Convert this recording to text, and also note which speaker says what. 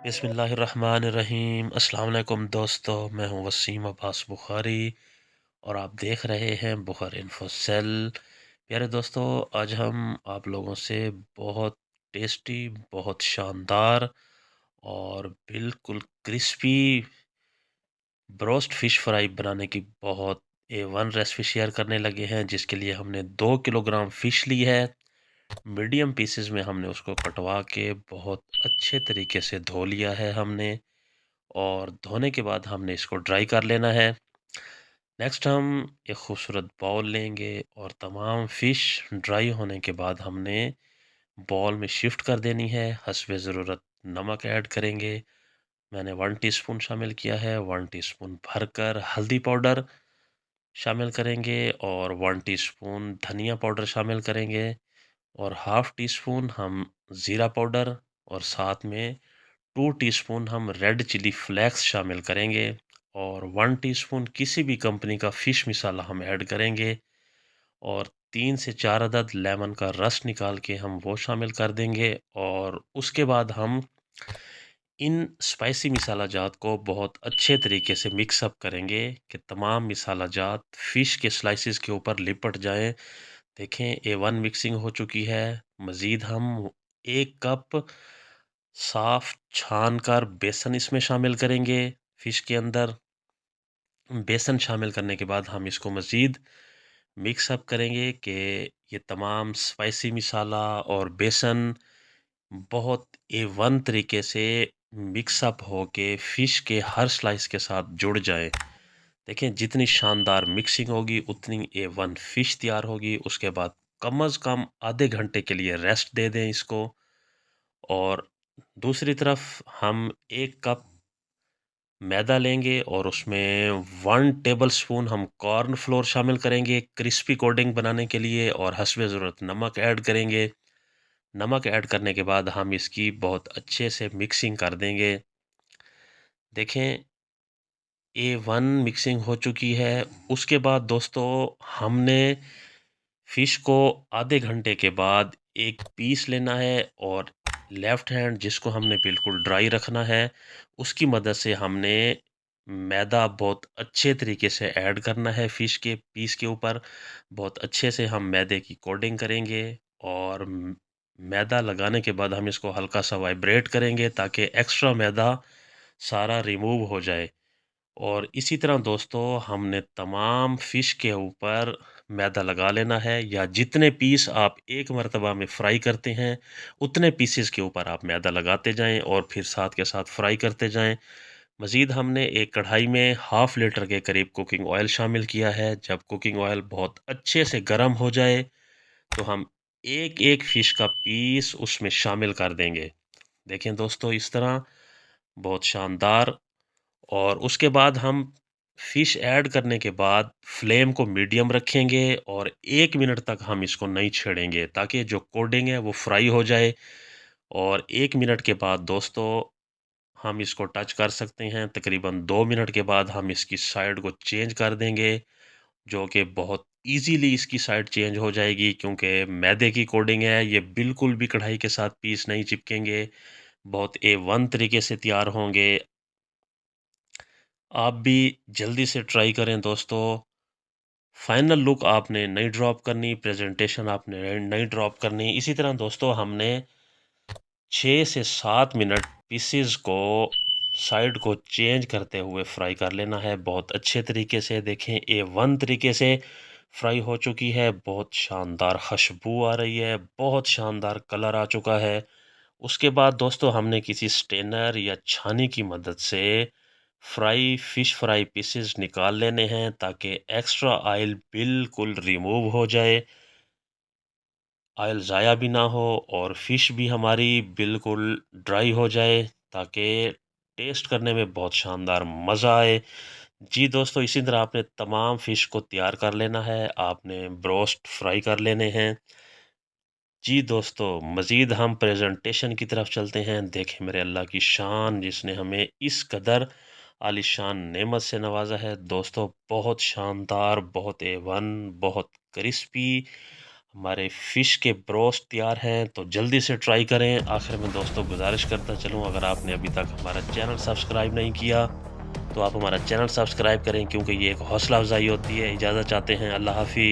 Speaker 1: बिस्मिल्लाहिर्रहमानिर्रहीम। अस्सलाम वालेकुम दोस्तों, मैं हूं वसीम अब्बास बुखारी और आप देख रहे हैं बुखार इन्फो सेल। प्यारे दोस्तों, आज हम आप लोगों से बहुत टेस्टी, बहुत शानदार और बिल्कुल क्रिस्पी ब्रोस्ट फ़िश फ्राई बनाने की बहुत A1 रेसिपी शेयर करने लगे हैं, जिसके लिए हमने 2 किलोग्राम फ़िश ली है। मीडियम पीसेस में हमने उसको कटवा के बहुत अच्छे तरीके से धो लिया है हमने, और धोने के बाद हमने इसको ड्राई कर लेना है। नेक्स्ट हम एक खूबसूरत बाउल लेंगे और तमाम फ़िश ड्राई होने के बाद हमने बाउल में शिफ्ट कर देनी है। हस्बे ज़रूरत नमक ऐड करेंगे। मैंने 1 टीस्पून शामिल किया है। 1 टीस्पून भरकर हल्दी पाउडर शामिल करेंगे और 1 टीस्पून धनिया पाउडर शामिल करेंगे और हाफ़ टी स्पून हम ज़ीरा पाउडर और साथ में 2 टीस्पून हम रेड चिली फ्लेक्स शामिल करेंगे और 1 टीस्पून किसी भी कंपनी का फ़िश मसाला हम ऐड करेंगे और 3 से 4 अदद लेमन का रस निकाल के हम वो शामिल कर देंगे। और उसके बाद हम इन स्पाइसी मसाला जात को बहुत अच्छे तरीके से मिक्स अप करेंगे कि तमाम मसाला जात फ़िश के स्लाइसेस के ऊपर लिपट जाएं। देखें, A1 मिक्सिंग हो चुकी है। मज़ीद हम 1 कप साफ छान कर बेसन इसमें शामिल करेंगे। फ़िश के अंदर बेसन शामिल करने के बाद हम इसको मज़ीद मिक्स अप करेंगे कि ये तमाम स्पाइसी मसाला और बेसन बहुत A1 तरीके से मिक्स अप हो के फ़िश के हर स्लाइस के साथ जुड़ जाए। देखें, जितनी शानदार मिक्सिंग होगी उतनी A1 फ़िश तैयार होगी। उसके बाद कम अज़ कम आधे घंटे के लिए रेस्ट दे दें इसको। और दूसरी तरफ हम 1 कप मैदा लेंगे और उसमें 1 टेबलस्पून हम कॉर्न फ्लोर शामिल करेंगे क्रिस्पी कोडिंग बनाने के लिए और हस्बे ज़रूरत नमक ऐड करेंगे। नमक ऐड करने के बाद हम इसकी बहुत अच्छे से मिक्सिंग कर देंगे। देखें, A1 मिक्सिंग हो चुकी है। उसके बाद दोस्तों, हमने फ़िश को आधे घंटे के बाद एक पीस लेना है और लेफ़्ट हैंड, जिसको हमने बिल्कुल ड्राई रखना है, उसकी मदद से हमने मैदा बहुत अच्छे तरीके से ऐड करना है फ़िश के पीस के ऊपर। बहुत अच्छे से हम मैदे की कोटिंग करेंगे और मैदा लगाने के बाद हम इसको हल्का सा वाइब्रेट करेंगे ताकि एक्स्ट्रा मैदा सारा रिमूव हो जाए। और इसी तरह दोस्तों, हमने तमाम फ़िश के ऊपर मैदा लगा लेना है, या जितने पीस आप एक मरतबा में फ्राई करते हैं उतने पीसेस के ऊपर आप मैदा लगाते जाएं और फिर साथ के साथ फ्राई करते जाएं। मज़ीद हमने एक कढ़ाई में हाफ़ लीटर के करीब कुकिंग ऑयल शामिल किया है। जब कुकिंग ऑयल बहुत अच्छे से गर्म हो जाए तो हम एक एक फ़िश का पीस उसमें शामिल कर देंगे। देखें दोस्तों, इस तरह बहुत शानदार। और उसके बाद हम फ़िश ऐड करने के बाद फ्लेम को मीडियम रखेंगे और 1 मिनट तक हम इसको नहीं छेड़ेंगे ताकि जो कोडिंग है वो फ्राई हो जाए। और 1 मिनट के बाद दोस्तों, हम इसको टच कर सकते हैं। तकरीबन 2 मिनट के बाद हम इसकी साइड को चेंज कर देंगे, जो कि बहुत ईज़िली इसकी साइड चेंज हो जाएगी क्योंकि मैदे की कोडिंग है। ये बिल्कुल भी कढ़ाई के साथ पीस नहीं चिपकेंगे, बहुत A1 तरीके से तैयार होंगे। आप भी जल्दी से ट्राई करें दोस्तों। फाइनल लुक आपने नहीं ड्रॉप करनी, प्रेजेंटेशन आपने नहीं ड्रॉप करनी। इसी तरह दोस्तों, हमने 6 से 7 मिनट पीसेस को साइड को चेंज करते हुए फ्राई कर लेना है बहुत अच्छे तरीके से। देखें, A1 तरीके से फ्राई हो चुकी है, बहुत शानदार खुशबू आ रही है, बहुत शानदार कलर आ चुका है। उसके बाद दोस्तों, हमने किसी स्टेनर या छानी की मदद से फ़िश फ्राई पीसेस निकाल लेने हैं ताकि एक्स्ट्रा ऑयल बिल्कुल रिमूव हो जाए, ऑयल ज़ाया भी ना हो और फ़िश भी हमारी बिल्कुल ड्राई हो जाए ताकि टेस्ट करने में बहुत शानदार मज़ा आए। जी दोस्तों, इसी तरह आपने तमाम फ़िश को तैयार कर लेना है, आपने ब्रोस्ट फ्राई कर लेने हैं। जी दोस्तों, मज़ीद हम प्रेजेंटेशन की तरफ चलते हैं। देखें मेरे अल्लाह की शान, जिसने हमें इस कदर आलीशान नेमत से नवाजा है। दोस्तों, बहुत शानदार, बहुत A1, बहुत क्रिस्पी हमारे फ़िश के ब्रोस्ट तैयार हैं, तो जल्दी से ट्राई करें। आखिर में दोस्तों गुज़ारिश करता चलूँ, अगर आपने अभी तक हमारा चैनल सब्सक्राइब नहीं किया, तो आप हमारा चैनल सब्सक्राइब करें क्योंकि ये एक हौसला अफ़ज़ाई होती है। इजाज़त चाहते हैं, अल्लाह हाफ़िज़।